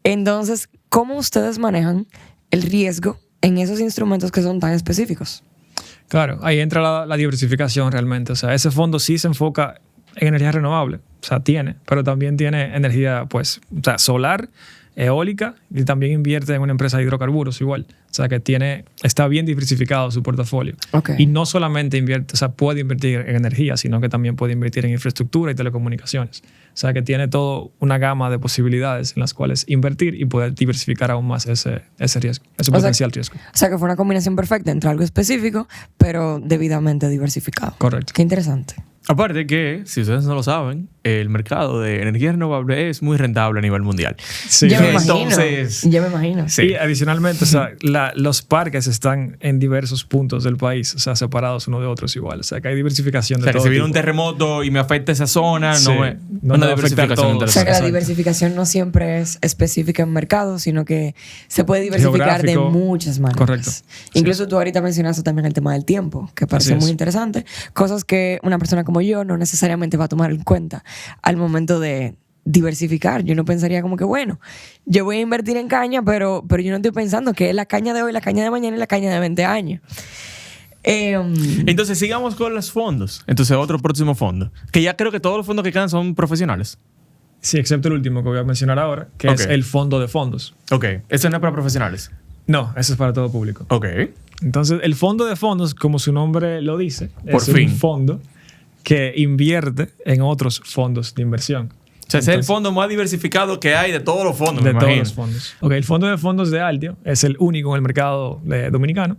Entonces, ¿cómo ustedes manejan el riesgo en esos instrumentos que son tan específicos? Claro, ahí entra la diversificación realmente. O sea, ese fondo sí se enfoca en energía renovable. O sea, pero también tiene energía, pues, o sea, solar, eólica, y también invierte en una empresa de hidrocarburos igual. O sea, que está bien diversificado su portafolio. Okay. Y no solamente puede invertir en energía, sino que también puede invertir en infraestructura y telecomunicaciones. O sea, que tiene toda una gama de posibilidades en las cuales invertir y poder diversificar aún más ese riesgo, ese potencial riesgo. O sea, que fue una combinación perfecta entre algo específico, pero debidamente diversificado. Correcto. Qué interesante. Aparte que, si ustedes no lo saben, el mercado de energía renovable es muy rentable a nivel mundial. Sí. Yo me imagino. Sí. Y adicionalmente, o sea, los parques están en diversos puntos del país, o sea, separados uno de otros igual. O sea, que hay diversificación de todo. O sea, que si viene tipo. un terremoto y me afecta esa zona, Sí. no No una te va a afectar diversificación todo. O sea, que la Exacto. diversificación no siempre es específica en mercado, sino que se puede diversificar de Geográfico. muchas maneras. Correcto. Incluso tú ahorita mencionaste también el tema del tiempo, que parece Así es. muy interesante. Cosas que una persona como yo no necesariamente va a tomar en cuenta al momento de diversificar. Yo no pensaría como que, bueno, yo voy a invertir en caña, pero yo no estoy pensando que es la caña de hoy, la caña de mañana y la caña de 20 años. Entonces, sigamos con los fondos. Entonces, otro próximo fondo. Que ya creo que todos los fondos que quedan son profesionales. Sí, excepto el último que voy a mencionar ahora, que es el fondo de fondos. Ok. ¿Eso no es para profesionales? No, eso es para todo público. Ok. Entonces, el fondo de fondos, como su nombre lo dice, Por es fin. un fondo que invierte en otros fondos de inversión. O sea, ese es el fondo más diversificado que hay de todos los fondos, De me todos imagino. los fondos. Ok, el fondo de fondos de Altio es el único en el mercado dominicano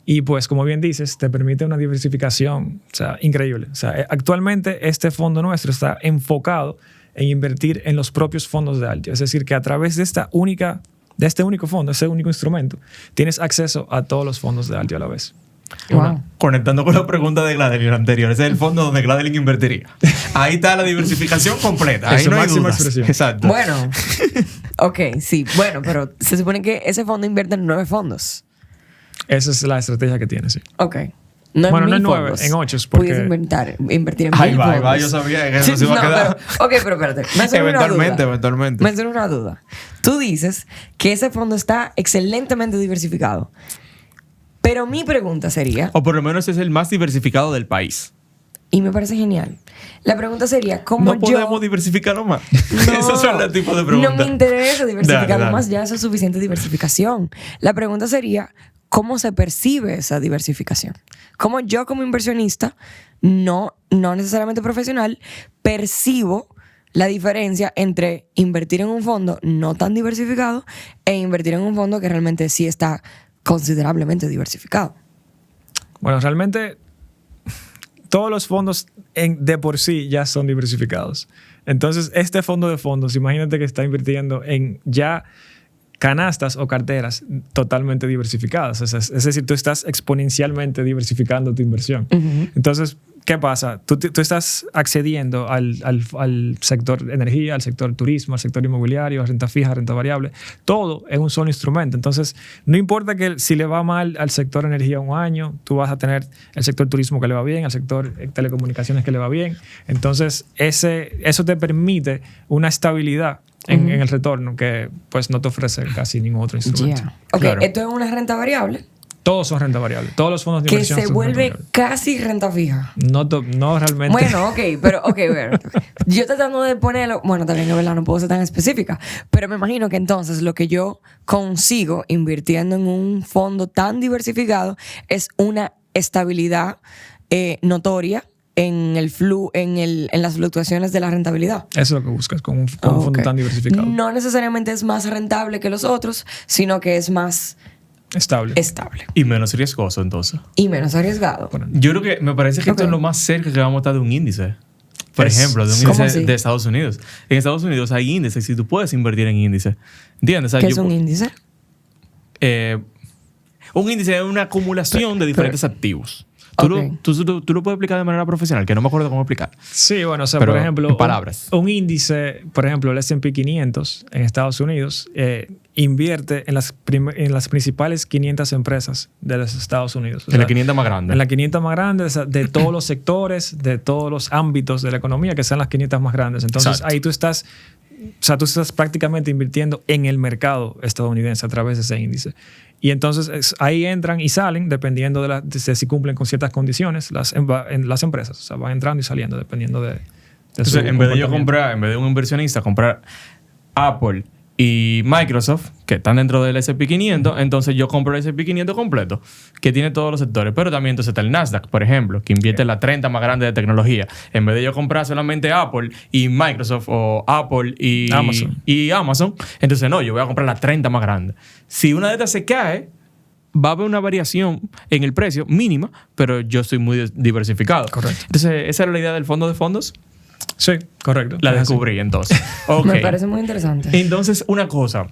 y pues como bien dices, te permite una diversificación, o sea, increíble. O sea, actualmente este fondo nuestro está enfocado en invertir en los propios fondos de Altio. Es decir, que a través de este único fondo, ese único instrumento, tienes acceso a todos los fondos de Altio a la vez. Wow. Conectando con la pregunta de Gladeline anterior, ese es el fondo donde Gladeline invertiría. Ahí está la diversificación completa. Ahí Es su no hay máxima dudas. expresión. Exacto. Bueno, ok, sí. Bueno, pero se supone que ese fondo invierte en 9 fondos. Esa es la estrategia que tiene, sí. Ok. No Bueno, en no en 1000 9, fondos. en 8, porque- Pudiese invertir en 1000 Ahí va, fondos. yo sabía que eso se iba a No, quedar. ok, pero espérate. Me surge una duda. Eventualmente. Me surge una duda. Tú dices que ese fondo está excelentemente diversificado. Pero mi pregunta sería, O por lo menos es el más diversificado del país. y me parece genial, la pregunta sería, ¿cómo No yo... podemos diversificarlo más. No, Esos son los tipos de preguntas. No me interesa diversificarlo Dale, dale. más, ya eso es suficiente diversificación. La pregunta sería, ¿cómo se percibe esa diversificación? ¿Cómo yo como inversionista, no necesariamente profesional, percibo la diferencia entre invertir en un fondo no tan diversificado e invertir en un fondo que realmente sí está considerablemente diversificado? Bueno, realmente todos los fondos de por sí ya son diversificados. Entonces, este fondo de fondos, imagínate que está invirtiendo en ya canastas o carteras totalmente diversificadas. Es decir, tú estás exponencialmente diversificando tu inversión. Entonces, ¿qué pasa? Tú estás accediendo al sector energía, al sector turismo, al sector inmobiliario, a renta fija, a renta variable, todo en un solo instrumento. Entonces, no importa que si le va mal al sector energía 1 año, tú vas a tener el sector turismo que le va bien, al sector telecomunicaciones que le va bien. Entonces, eso te permite una estabilidad en el retorno que pues no te ofrece casi ningún otro instrumento. Yeah. Ok, Claro. esto es una renta variable Todos son renta variable. Todos los fondos de que inversión se son vuelve renta variable. casi renta fija. No realmente. Bueno, ok, pero ok, ver. Yo tratando de ponerlo, bueno, también es verdad, no puedo ser tan específica, pero me imagino que entonces lo que yo consigo invirtiendo en un fondo tan diversificado es una estabilidad notoria en el en las fluctuaciones de la rentabilidad. Eso es lo que buscas con un fondo Ok. tan diversificado. No necesariamente es más rentable que los otros, sino que es más Estable. estable Y menos riesgoso, entonces. y menos arriesgado. Bueno, Yo creo que me parece que esto Ok. es lo más cerca que vamos a estar de un índice. Por ejemplo, de un ¿Cómo índice así? de Estados Unidos. En Estados Unidos hay índices y tú puedes invertir en índices. ¿Entiendes? O sea, ¿Qué es un índice? Un índice es una acumulación de diferentes activos. Tú, Ok. tú lo puedes explicar de manera profesional, que no me acuerdo cómo explicar. Sí, bueno, o sea, Pero por ejemplo, en palabras. un índice, por ejemplo, el S&P 500 en Estados Unidos invierte en las principales 500 empresas de los Estados Unidos. O En la sea, 500 más grande. En las 500 más grandes, o sea, de todos los sectores, de todos los ámbitos de la economía, que sean las 500 más grandes. Entonces, Exacto. ahí tú estás prácticamente invirtiendo en el mercado estadounidense a través de ese índice. Y entonces ahí entran y salen dependiendo de si cumplen con ciertas condiciones las empresas. O sea, van entrando y saliendo dependiendo de Entonces, su en vez de yo comportamiento. comprar, en vez de un inversionista comprar Apple y Microsoft, que están dentro del S&P 500, entonces yo compro el S&P 500 completo, que tiene todos los sectores. Pero también entonces está el Nasdaq, por ejemplo, que invierte en la 30 más grande de tecnología. En vez de yo comprar solamente Apple y Microsoft o Apple y Amazon, entonces no, yo voy a comprar la 30 más grande. Si una de estas se cae, va a haber una variación en el precio mínima, pero yo estoy muy diversificado. Correcto. Entonces, esa era la idea del fondo de fondos. Sí, correcto. La Es así. descubrí entonces. Ok. Me parece muy interesante. Entonces, una cosa.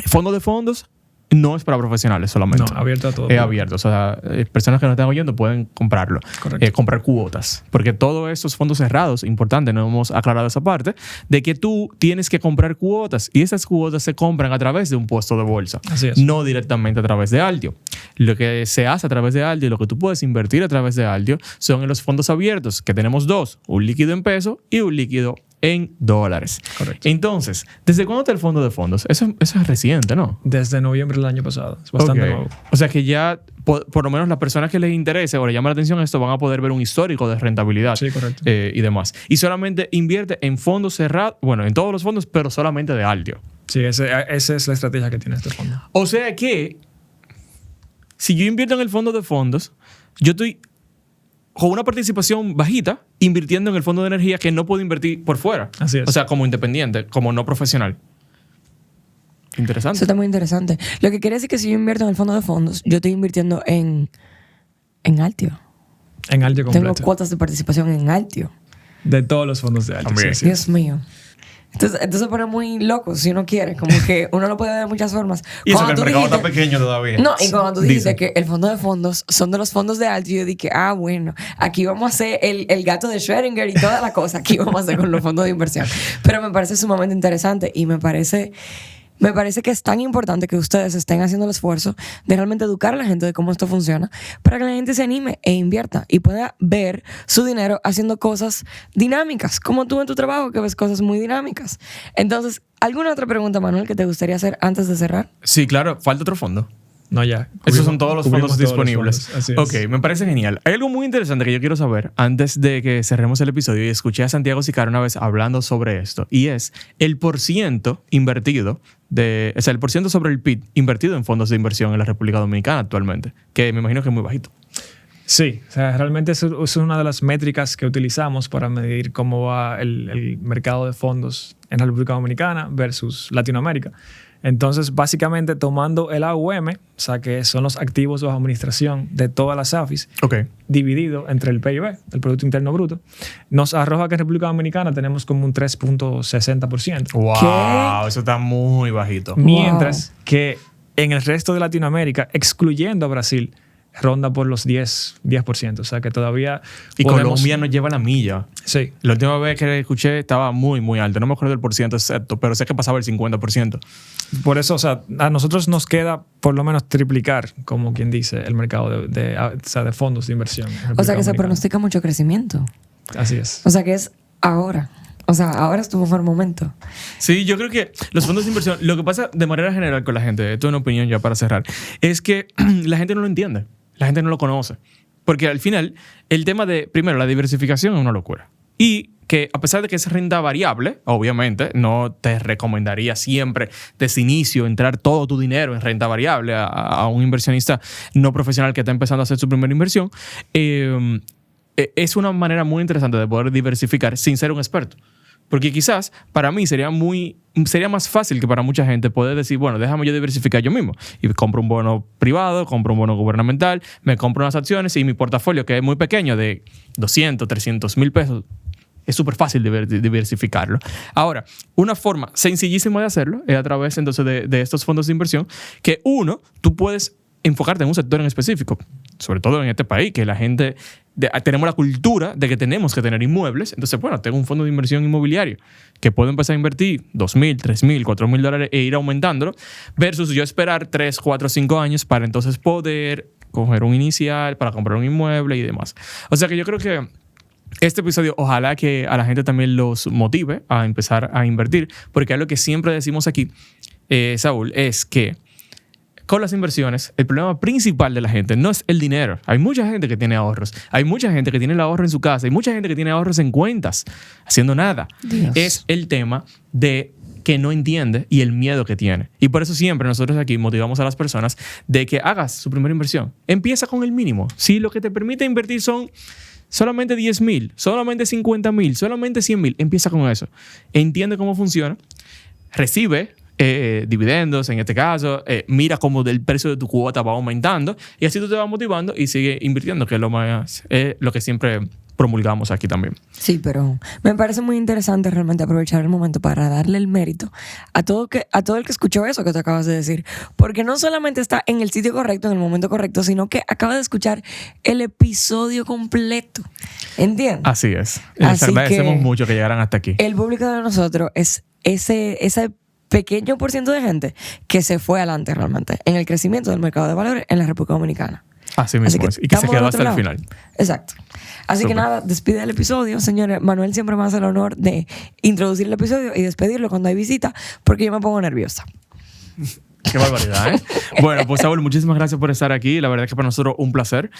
Fondo de fondos no es para profesionales solamente. No, abierto a todo. Es abierto. O sea, personas que nos están oyendo pueden comprarlo. Correcto. Comprar cuotas. Porque todos esos fondos cerrados, importante, no hemos aclarado esa parte, de que tú tienes que comprar cuotas. Y esas cuotas se compran a través de un puesto de bolsa. Así es. No directamente a través de Altio. Lo que se hace a través de Altio y lo que tú puedes invertir a través de Altio son en los fondos abiertos, que tenemos dos. Un líquido en peso y un líquido en dólares. Correcto. Entonces, ¿desde cuándo está el fondo de fondos? Eso es reciente, ¿no? Desde noviembre del año pasado. Es bastante Ok. nuevo. O sea que ya, por lo menos las personas que les interese o les llama la atención esto, van a poder ver un histórico de rentabilidad Sí, correcto. y demás. Y solamente invierte en fondos cerrados, bueno, en todos los fondos, pero solamente de Altio. Sí, esa es la estrategia que tiene este fondo. O sea que, si yo invierto en el fondo de fondos, yo estoy con una participación bajita invirtiendo en el fondo de energía que no puedo invertir por fuera. Así es. O sea, como independiente, como no profesional. Eso Interesante. está muy interesante. Lo que quiere decir que si yo invierto en el fondo de fondos, yo estoy invirtiendo en Altio. En Altio Tengo completo. cuotas de participación en Altio. De todos los fondos de Altio. También. Sí, Dios mío. Entonces se pone muy loco si uno quiere. Como que uno lo puede ver de muchas formas. Y eso que Cuando el tú mercado está dijiste- pequeño todavía. No, y cuando tú dijiste Dice. que el fondo de fondos son de los fondos de Altio, yo dije, bueno, aquí vamos a hacer el gato de Schrödinger y toda la cosa. Aquí vamos a hacer con los fondos de inversión. Pero me parece sumamente interesante y me parece que es tan importante que ustedes estén haciendo el esfuerzo de realmente educar a la gente de cómo esto funciona para que la gente se anime e invierta y pueda ver su dinero haciendo cosas dinámicas, como tú en tu trabajo que ves cosas muy dinámicas. Entonces, ¿alguna otra pregunta, Manuel, que te gustaría hacer antes de cerrar? Sí, claro, falta otro fondo. No, ya. Esos son todos los Cubrimos fondos todos los disponibles. fondos. Así es. Ok, me parece genial. Hay algo muy interesante que yo quiero saber antes de que cerremos el episodio y escuché a Santiago Sicara una vez hablando sobre esto y es el % invertido o sea, el % sobre el PIB invertido en fondos de inversión en la República Dominicana actualmente, que me imagino que es muy bajito. Sí, o sea, realmente eso es una de las métricas que utilizamos para medir cómo va el mercado de fondos en la República Dominicana versus Latinoamérica. Entonces, básicamente tomando el AUM, o sea, que son los activos bajo administración de todas las AFIS, Ok. dividido entre el PIB, el Producto Interno Bruto, nos arroja que en República Dominicana tenemos como un 3.60%. Wow, eso está muy bajito. Mientras que en el resto de Latinoamérica, excluyendo a Brasil, ronda por los 10%. O sea que todavía Y podemos- Colombia nos lleva la milla. Sí, La última vez que escuché estaba muy, muy alto. No me acuerdo del % exacto, pero sé que pasaba el 50%. por eso, o sea, a nosotros nos queda por lo menos triplicar, como quien dice, el mercado de fondos de inversión. en O sea República que se Dominicana. pronostica mucho crecimiento. Así es. O sea que es ahora. O sea, ahora es tu mejor momento. Sí, yo creo que los fondos de inversión, lo que pasa de manera general con la gente, esto es una opinión ya para cerrar, es que la gente no lo entiende, la gente no lo conoce. Porque al final, el tema de, primero, la diversificación es una locura. Y que a pesar de que es renta variable, obviamente, no te recomendaría siempre desde inicio entrar todo tu dinero en renta variable a un inversionista no profesional que está empezando a hacer su primera inversión. Es una manera muy interesante de poder diversificar sin ser un experto. Porque quizás para mí sería más fácil que para mucha gente poder decir, bueno, déjame yo diversificar yo mismo. Y compro un bono privado, compro un bono gubernamental, me compro unas acciones y mi portafolio, que es muy pequeño, de 200, 300 mil pesos, es súper fácil diversificarlo. Ahora, una forma sencillísima de hacerlo es a través entonces de estos fondos de inversión que tú puedes enfocarte en un sector en específico, sobre todo en este país, que la gente tenemos la cultura de que tenemos que tener inmuebles. Entonces, bueno, tengo un fondo de inversión inmobiliario que puedo empezar a invertir $2,000, $3,000, $4,000 e ir aumentándolo, versus yo esperar 3, 4, 5 años para entonces poder coger un inicial, para comprar un inmueble y demás. O sea que yo creo que este episodio ojalá que a la gente también los motive a empezar a invertir, porque algo que siempre decimos aquí, Saúl, es que con las inversiones, el problema principal de la gente no es el dinero. Hay mucha gente que tiene ahorros. Hay mucha gente que tiene el ahorro en su casa. Hay mucha gente que tiene ahorros en cuentas, haciendo nada. Dios. Es el tema de que no entiende y el miedo que tiene. Y por eso siempre nosotros aquí motivamos a las personas de que hagas su primera inversión. Empieza con el mínimo. Si lo que te permite invertir son solamente 10,000, solamente 50,000, solamente 100,000, empieza con eso. Entiende cómo funciona. Recibe dividendos, en este caso, mira cómo el precio de tu cuota va aumentando y así tú te vas motivando y sigue invirtiendo, que es lo que siempre promulgamos aquí también. Sí, pero me parece muy interesante realmente aprovechar el momento para darle el mérito a todo el que escuchó eso que te acabas de decir, porque no solamente está en el sitio correcto, en el momento correcto, sino que acaba de escuchar el episodio completo. ¿Entiendes? Así es. Les agradecemos mucho que llegaran hasta aquí. El público de nosotros es ese pequeño por ciento de gente que se fue adelante realmente en el crecimiento del mercado de valores en la República Dominicana. Así mismo es. Y que se quedó hasta el final. Exacto. Así que nada, despide el episodio. Señores, Manuel siempre me hace el honor de introducir el episodio y despedirlo cuando hay visita, porque yo me pongo nerviosa. Qué barbaridad, ¿eh? Bueno, pues Saúl, muchísimas gracias por estar aquí. La verdad es que para nosotros un placer.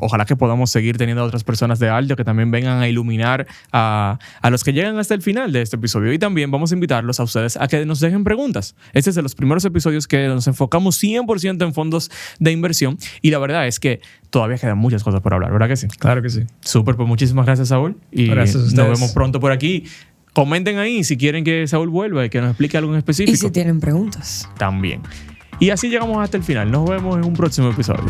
Ojalá que podamos seguir teniendo a otras personas de Aldo que también vengan a iluminar a los que llegan hasta el final de este episodio. Y también vamos a invitarlos a ustedes a que nos dejen preguntas. Este es de los primeros episodios que nos enfocamos 100% en fondos de inversión. Y la verdad es que todavía quedan muchas cosas por hablar, ¿verdad que sí? Claro que sí. Súper, pues muchísimas gracias, Saúl. Y gracias a ustedes. Nos vemos pronto por aquí. Comenten ahí si quieren que Saúl vuelva y que nos explique algo en específico. Y si tienen preguntas. También. Y así llegamos hasta el final. Nos vemos en un próximo episodio.